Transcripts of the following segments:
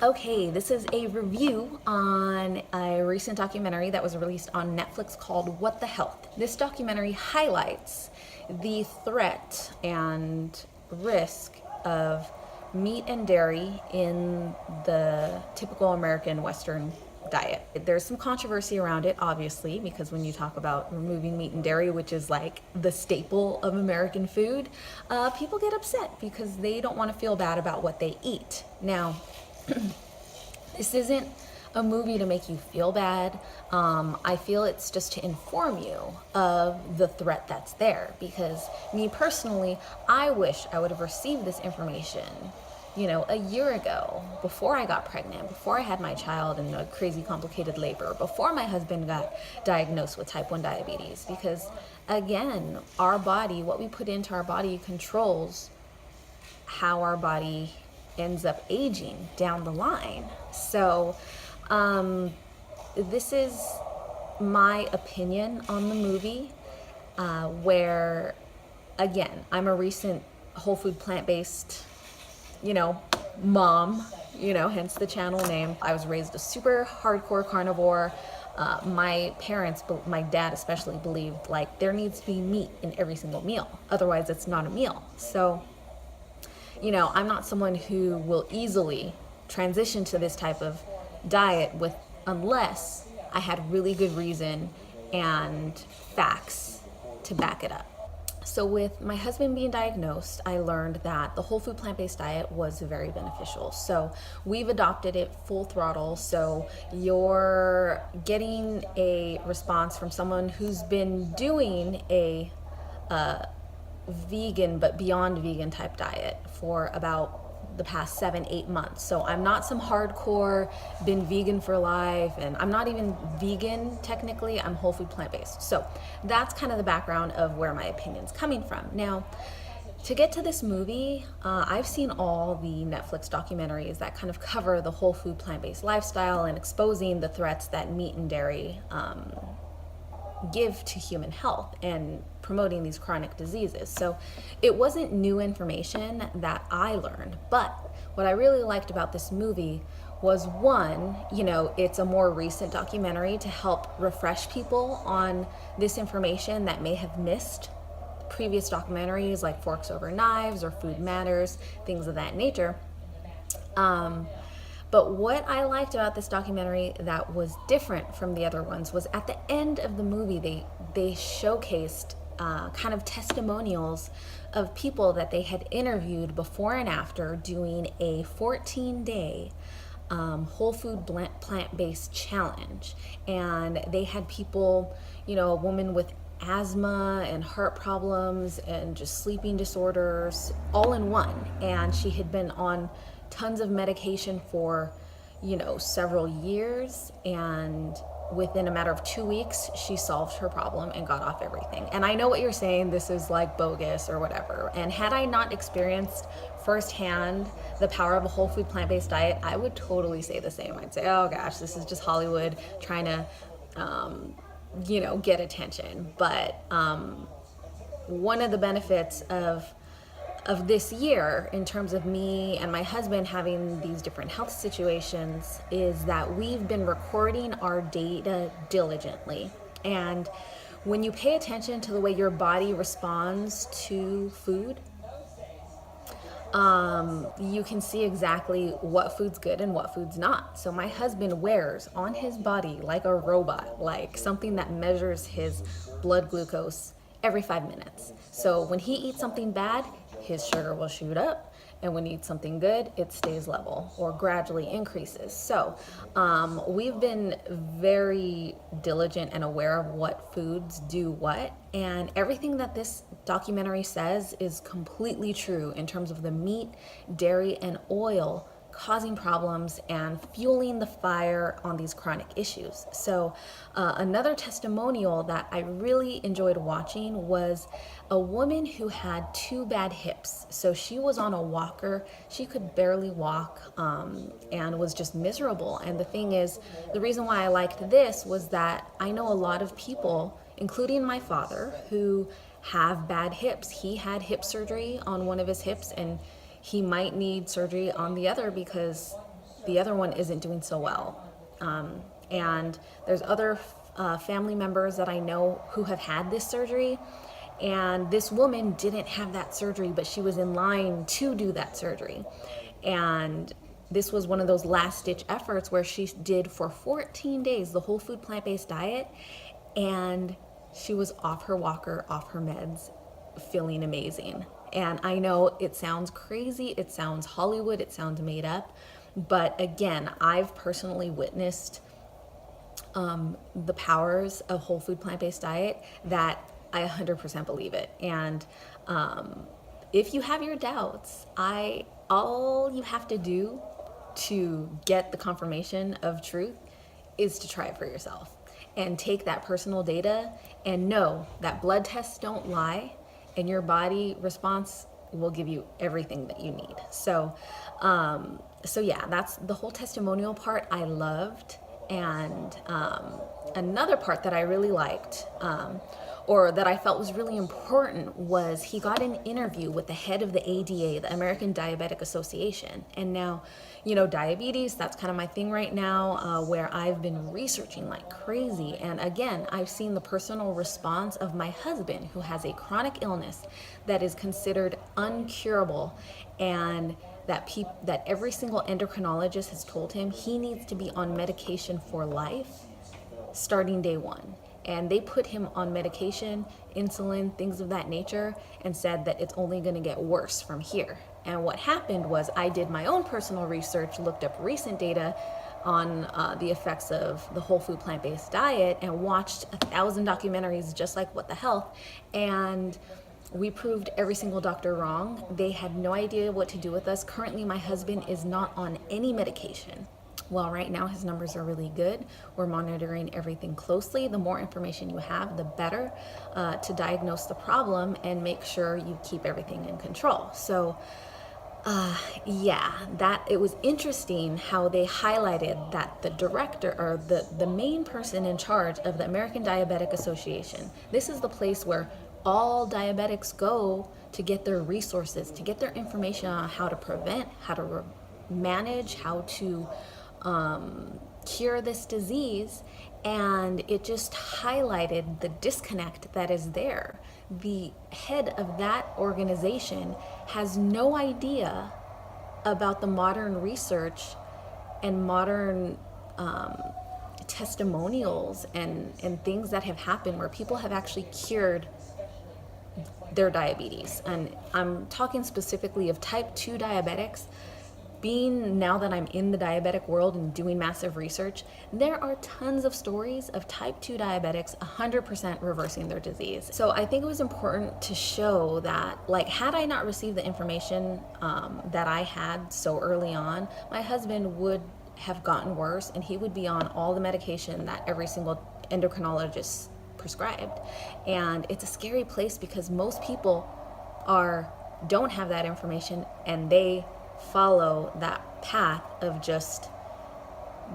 Okay, this is a review on a recent documentary that was released on Netflix called What the Health. This documentary highlights the threat and risk of meat and dairy in the typical American Western diet. There's some controversy around it, obviously, because when you talk about removing meat and dairy, which is like the staple of American food, people get upset because they don't want to feel bad about what they eat. Now, this isn't a movie to make you feel bad. I feel it's just to inform you of the threat that's there. Because me personally, I wish I would have received this information, a year ago, before I got pregnant, before I had my child in a crazy complicated labor, before my husband got diagnosed with type 1 diabetes. Because again, our body, what we put into our body controls how our body ends up aging down the line. So, this is my opinion on the movie, where, again, I'm a recent whole food plant-based, mom, hence the channel name. I was raised a super hardcore carnivore. My parents, my dad especially, believed like there needs to be meat in every single meal. Otherwise, it's not a meal. So, I'm not someone who will easily transition to this type of diet unless I had really good reason and facts to back it up. So with my husband being diagnosed, I learned that the whole food plant-based diet was very beneficial. So we've adopted it full throttle. So you're getting a response from someone who's been doing a vegan but beyond vegan type diet for about the past 7-8 months. So I'm not some hardcore been vegan for life, and I'm not even vegan technically. I'm whole food plant-based. So that's kind of the background of where my opinion's coming from. Now, to get to this movie, I've seen all the Netflix documentaries that kind of cover the whole food plant-based lifestyle and exposing the threats that meat and dairy give to human health and promoting these chronic diseases. So it wasn't new information that I learned, but what I really liked about this movie was one, it's a more recent documentary to help refresh people on this information that may have missed previous documentaries like Forks Over Knives or Food Matters, things of that nature. But what I liked about this documentary that was different from the other ones was at the end of the movie, they showcased kind of testimonials of people that they had interviewed before and after doing a 14-day whole food plant-based challenge. And they had people, a woman with asthma and heart problems and just sleeping disorders all in one. And she had been on tons of medication for, several years, and within a matter of 2 weeks, she solved her problem and got off everything. And I know what you're saying, this is like bogus or whatever. And had I not experienced firsthand the power of a whole food plant-based diet, I would totally say the same. I'd say, oh gosh, this is just Hollywood trying to, get attention. But one of the benefits of this year in terms of me and my husband having these different health situations is that we've been recording our data diligently. And when you pay attention to the way your body responds to food, you can see exactly what food's good and what food's not. So my husband wears on his body like a robot, like something that measures his blood glucose every 5 minutes. So when he eats something bad, his sugar will shoot up, and when he eats something good, it stays level or gradually increases. So we've been very diligent and aware of what foods do what, and everything that this documentary says is completely true in terms of the meat, dairy, and oil causing problems and fueling the fire on these chronic issues. So another testimonial that I really enjoyed watching was a woman who had 2 bad hips. So she was on a walker, she could barely walk, and was just miserable. And the thing is, the reason why I liked this was that I know a lot of people, including my father, who have bad hips. He had hip surgery on one of his hips, and he might need surgery on the other because the other one isn't doing so well. And there's other family members that I know who have had this surgery, and this woman didn't have that surgery, but she was in line to do that surgery. And this was one of those last ditch efforts where she did for 14 days the whole food plant-based diet, and she was off her walker, off her meds, feeling amazing. And I know it sounds crazy, it sounds Hollywood, it sounds made up, but again, I've personally witnessed the powers of whole food plant-based diet that I 100% believe it. And if you have your doubts, all you have to do to get the confirmation of truth is to try it for yourself and take that personal data and know that blood tests don't lie, and your body response will give you everything that you need. So yeah, that's the whole testimonial part I loved. And another part that I really liked, or that I felt was really important, was he got an interview with the head of the ADA, the American Diabetic Association. And now, diabetes, that's kind of my thing right now, where I've been researching like crazy. And again, I've seen the personal response of my husband, who has a chronic illness that is considered uncurable, and that every single endocrinologist has told him he needs to be on medication for life starting day one. And they put him on medication, insulin, things of that nature, and said that it's only going to get worse from here. And what happened was I did my own personal research, looked up recent data on the effects of the whole food plant-based diet, and watched 1,000 documentaries just like What the Health. And we proved every single doctor wrong. They had no idea what to do with us. Currently, my husband is not on any medication. Well, right now his numbers are really good. We're monitoring everything closely. The more information you have, the better to diagnose the problem and make sure you keep everything in control. So it was interesting how they highlighted that the director, or the main person in charge of the American Diabetic Association, this is the place where all diabetics go to get their resources, to get their information on how to prevent, how to manage, how to cure this disease. And it just highlighted the disconnect that is there. The head of that organization has no idea about the modern research and modern testimonials and things that have happened where people have actually cured their diabetes. And I'm talking specifically of type 2 diabetics. Now that I'm in the diabetic world and doing massive research, there are tons of stories of type 2 diabetics 100% reversing their disease. So I think it was important to show that, had I not received the information that I had so early on, my husband would have gotten worse, and he would be on all the medication that every single endocrinologist prescribed. And it's a scary place because most people don't have that information, and they follow that path of just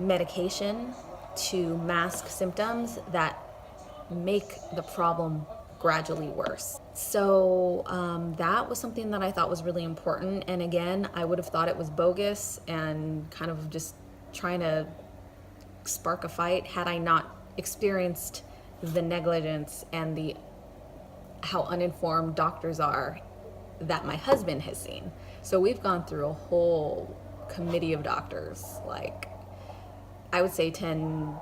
medication to mask symptoms that make the problem gradually worse. So that was something that I thought was really important. And again, I would have thought it was bogus and kind of just trying to spark a fight had I not experienced the negligence and how uninformed doctors are that my husband has seen. So we've gone through a whole committee of doctors, I would say 10,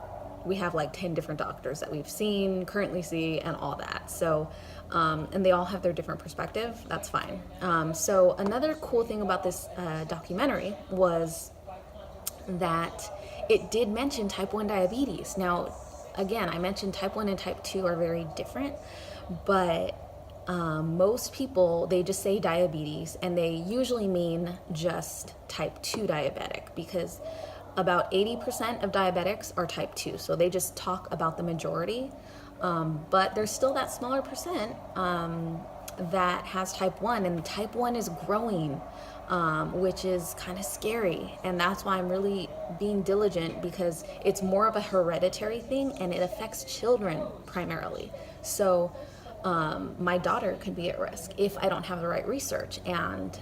we have 10 different doctors that we've seen, currently see, and all that. So, and they all have their different perspective, that's fine. So another cool thing about this documentary was that it did mention type 1 diabetes. Now, again, I mentioned type 1 and type 2 are very different, but most people, they just say diabetes, and they usually mean just type 2 diabetic, because about 80% of diabetics are type 2. So they just talk about the majority, but there's still that smaller percent that has type 1, and type 1 is growing, which is kind of scary. And that's why I'm really being diligent, because it's more of a hereditary thing and it affects children primarily. So my daughter could be at risk if I don't have the right research. And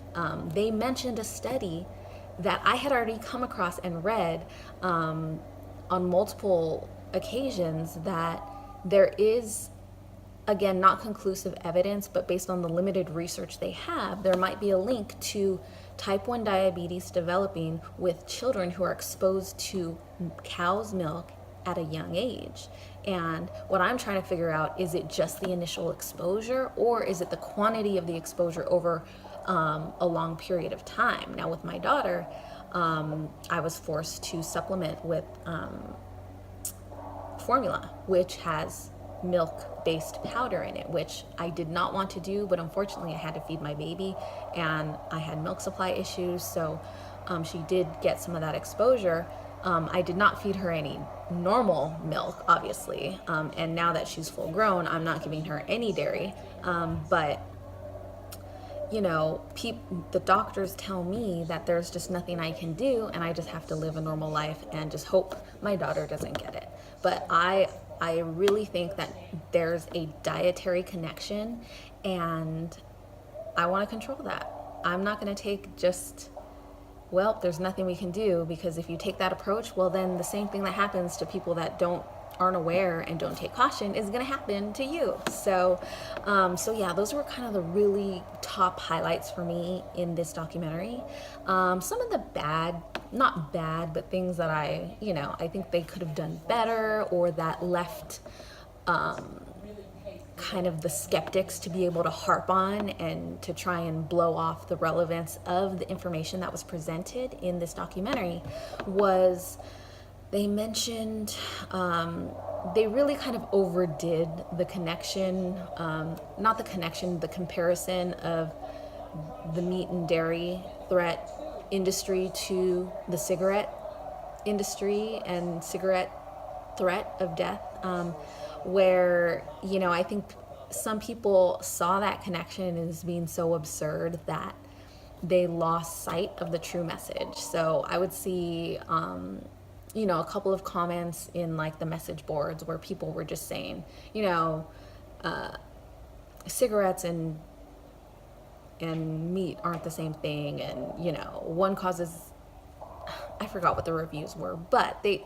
they mentioned a study that I had already come across and read on multiple occasions that there is, again, not conclusive evidence, but based on the limited research they have, there might be a link to type 1 diabetes developing with children who are exposed to cow's milk at a young age. And what I'm trying to figure out, is it just the initial exposure, or is it the quantity of the exposure over a long period of time? Now, with my daughter, I was forced to supplement with formula, which has milk-based powder in it, which I did not want to do, but unfortunately I had to feed my baby and I had milk supply issues, so she did get some of that exposure. I did not feed her any normal milk, obviously, and now that she's full grown, I'm not giving her any dairy, but you know, the doctors tell me that there's just nothing I can do, and I just have to live a normal life and just hope my daughter doesn't get it. But I really think that there's a dietary connection, and I want to control that. I'm not going to take just, well, there's nothing we can do, because if you take that approach, well, then the same thing that happens to people that aren't aware and don't take caution is going to happen to you. So yeah, those were kind of the really top highlights for me in this documentary. Some of the not bad, but things that I think they could have done better, or that left kind of the skeptics to be able to harp on and to try and blow off the relevance of the information that was presented in this documentary, was they mentioned, they really kind of overdid the connection, not the connection, the comparison of the meat and dairy threat industry to the cigarette industry and cigarette threat of death, where, I think some people saw that connection as being so absurd that they lost sight of the true message. So I would see, a couple of comments in like the message boards where people were just saying, cigarettes and meat aren't the same thing, and one causes, I forgot what the reviews were, but they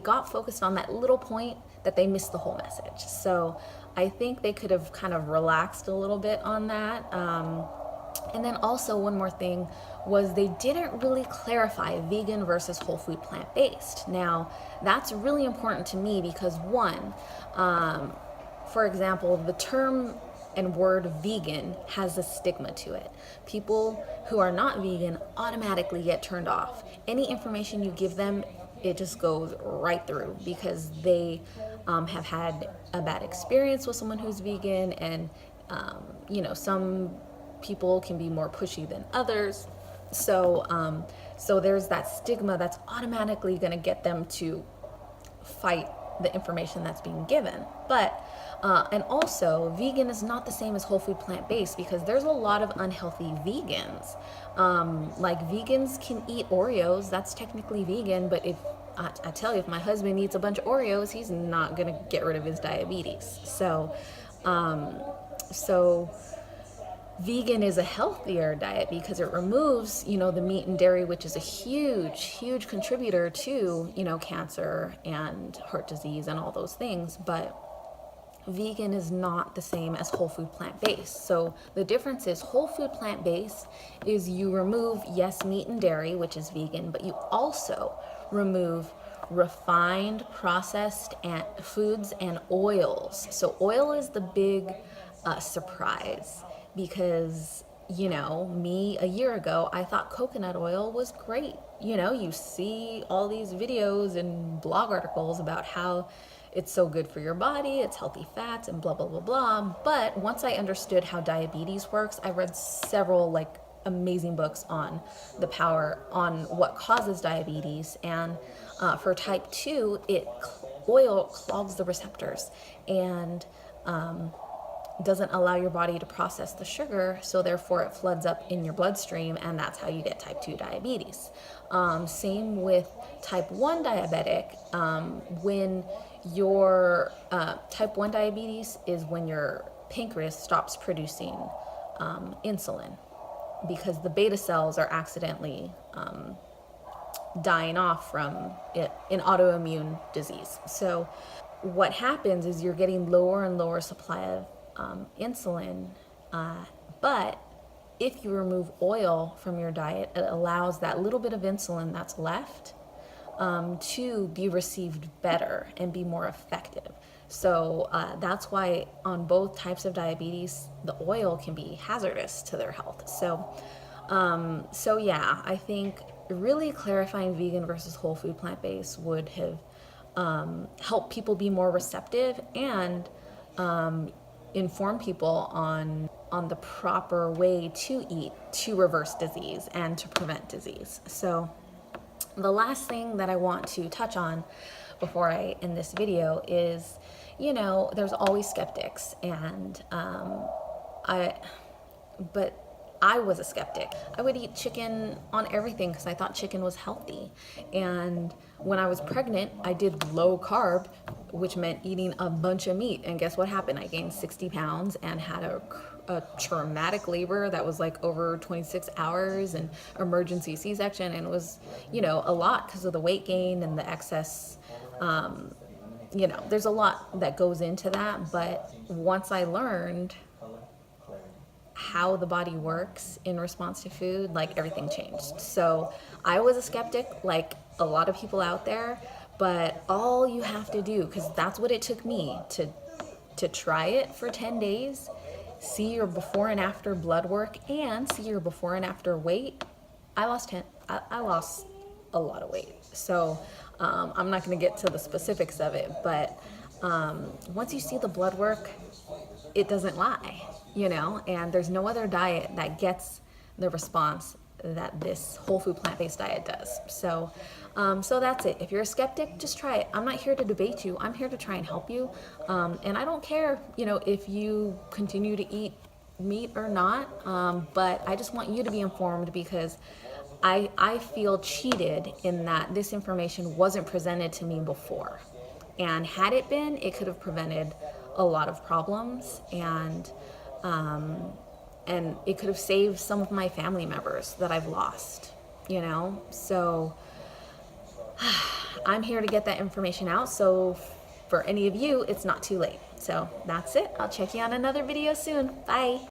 got focused on that little point that they missed the whole message. So I think they could have kind of relaxed a little bit on that. And then also one more thing was they didn't really clarify vegan versus whole food plant-based. Now, that's really important to me because one, for example, the term and word vegan has a stigma to it. People who are not vegan automatically get turned off. Any information you give them, it just goes right through because they have had a bad experience with someone who's vegan, and some people can be more pushy than others. So there's that stigma that's automatically going to get them to fight the information that's being given. But and also, vegan is not the same as whole food plant-based, because there's a lot of unhealthy vegans. Like vegans can eat Oreos, that's technically vegan, but if I tell you, if my husband eats a bunch of Oreos, he's not gonna get rid of his diabetes. So vegan is a healthier diet because it removes, the meat and dairy, which is a huge contributor to, cancer and heart disease and all those things. But vegan is not the same as whole food plant-based. So the difference is whole food plant-based is you remove, yes, meat and dairy, which is vegan, but you also remove refined, processed foods and oils. So oil is the big surprise, because me a year ago, I thought coconut oil was great. You see all these videos and blog articles about how it's so good for your body, it's healthy fats and blah blah blah blah. But once I understood how diabetes works, I read several amazing books on the power on what causes diabetes, and for type 2, oil clogs the receptors and doesn't allow your body to process the sugar, so therefore it floods up in your bloodstream, and that's how you get type 2 diabetes. Same with type 1 diabetic. When your type 1 diabetes is when your pancreas stops producing insulin. because the beta cells are accidentally dying off from it in autoimmune disease. So what happens is you're getting lower and lower supply of insulin, but if you remove oil from your diet, it allows that little bit of insulin that's left to be received better and be more effective. So that's why on both types of diabetes, the oil can be hazardous to their health. So yeah, I think really clarifying vegan versus whole food plant-based would have helped people be more receptive and inform people on the proper way to eat to reverse disease and to prevent disease. So the last thing that I want to touch on before I end this video is, there's always skeptics, and I was a skeptic. I would eat chicken on everything because I thought chicken was healthy. And when I was pregnant, I did low carb, which meant eating a bunch of meat. And guess what happened? I gained 60 pounds and had a traumatic labor that was like over 26 hours and emergency C-section. And it was, a lot because of the weight gain and the excess. There's a lot that goes into that. But once I learned how the body works in response to food, like everything changed. So I was a skeptic, like a lot of people out there, but all you have to do, because that's what it took me to try it for 10 days, see your before and after blood work and see your before and after weight. I lost a lot of weight. So I'm not going to get to the specifics of it, but once you see the blood work, it doesn't lie, and there's no other diet that gets the response that this whole food plant-based diet does. So that's it. If you're a skeptic, just try it. I'm not here to debate you. I'm here to try and help you. And I don't care, if you continue to eat meat or not, but I just want you to be informed because I feel cheated in that this information wasn't presented to me before. And had it been, it could have prevented a lot of problems, and it could have saved some of my family members that I've lost, So I'm here to get that information out. So for any of you, it's not too late. So that's it. I'll check you on another video soon. Bye.